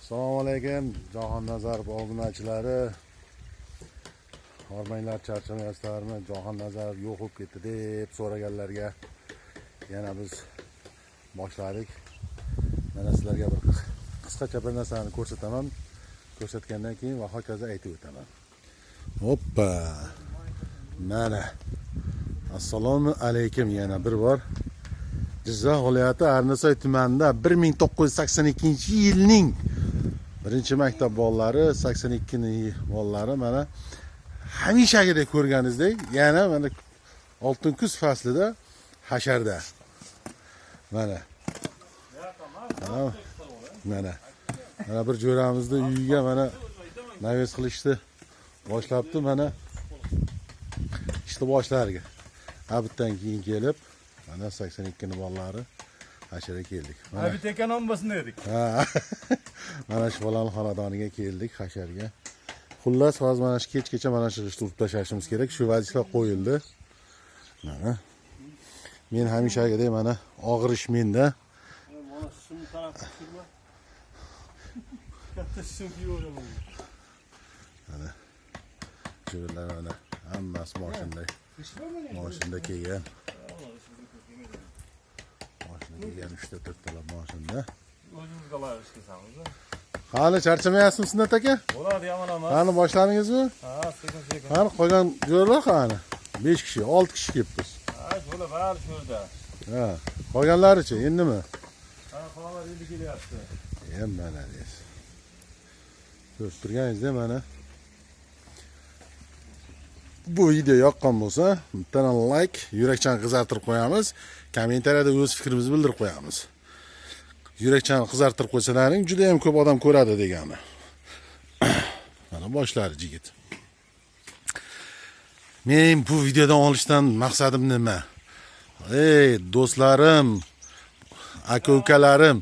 Assalomu alaykum, Jahonnazarov obunachilari. Hormanglar, charchamayapsizlarmi? Jahonnazarov yo'q bo'lib ketdi deb so'raganlarga yana biz boshladik. Mana sizlarga bir qisqacha bir narsani ko'rsataman. Ko'rsatgandan keyin va hokazo aytib o'taman. Hoppa. Mana. Assalomu alaykum yana bir bor. Jizzax viloyati Arnasoy tumanida 1982-yilning birinchi maktab bolalari, 82 bolalari mana hamishagidek ko'rganingizdek, yana mana oltin kuz faslida hasharda. Mana. Mana bir jo'ramizni uyiga mana navez qilishdi. Boshlabdi mana ishni boshlariga. Abitdan keyin kelib mana 82 bolalari hashara keldik. Abit ekan ombasini edik. Ha. Mana shu bolaning xonadoniga keldik hasharga. Xullas, hozir mana shu kechgacha mana shu ishni urib tashlashimiz kerak. Shu vazifa qo'yildi. Mana. Men hamishagidek mana og'ir ish menda. Mana shuni qarab turma. Katta shunki yo'raman. Mana. Jo'rlar mana hammasi mashinada. Mashinada kelgan. Mashinada kelgan 3-4 talab mashinada. O'zingiz qilamiz ishlasamiz. Qani charchamayapsizmi Sunnat aka? Bo'ladi, yomon emas. Qani boshladingizmi? Ha, sekin-sekin. Qani qolgan jo'rlar qani? 5 kishi, 6 kishi kelibmiz. Ha, yo'la bari shu yerda. Ha, qolganlarichi endimi? Ha, qolganlar endi kelyapti. Mana deysiz. Ko'rib turganingizda mana bu video yoqqan bo'lsa, bitta like, yurakchan qizartirib qo'yamiz. Kommentariyada o'z fikrimizni bildirib qo'yamiz. Yurakchan qizartirib qo'ysalaring, juda ham ko'p odam ko'radi degani. Mana boshlari yigit. Men bu videodan olishdan maqsadim nima? Ey do'stlarim, aka-ukalarim,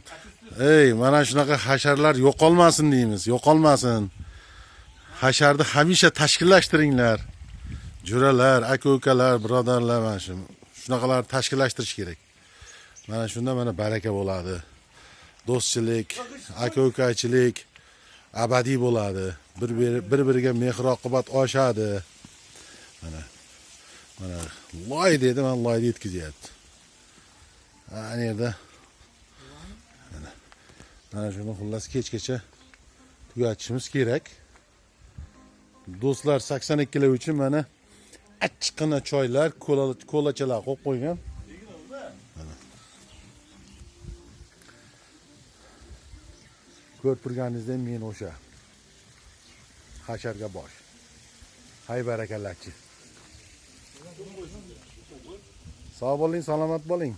mana shunaqa hasharlar yo'qolmasin deymiz, yo'qolmasin. Hasharni hamisha tashkillashtiringlar. Jo'ralar, aka-ukalar, birodarlar mana shunaqalar tashkillashtirish kerak. Mana shunda mana baraka bo'ladi. Do'stchilik, aka-ukachilik abadiy bo'ladi. Bir-biriga mehr-oqibat oshadi. Mana loy dedi, men loyni yetkizyapti. Ana yerda mana shuni xullas kechgacha tugatishimiz kerak. Do'stlar 82 lar uchun mana achchiqqina choylar, kolachalar qo'yib qo'ygan. Ko'rib turganingizda men o'sha hasharga bosh. Hay barakallachi. Sog' bo'ling, salomat bo'ling.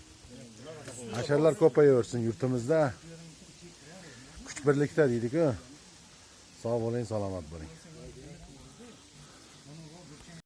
Hasharlar ko'payaversin yurtimizda. Kuch birlikda deydik-ku. Sog' bo'ling, salomat bo'ling.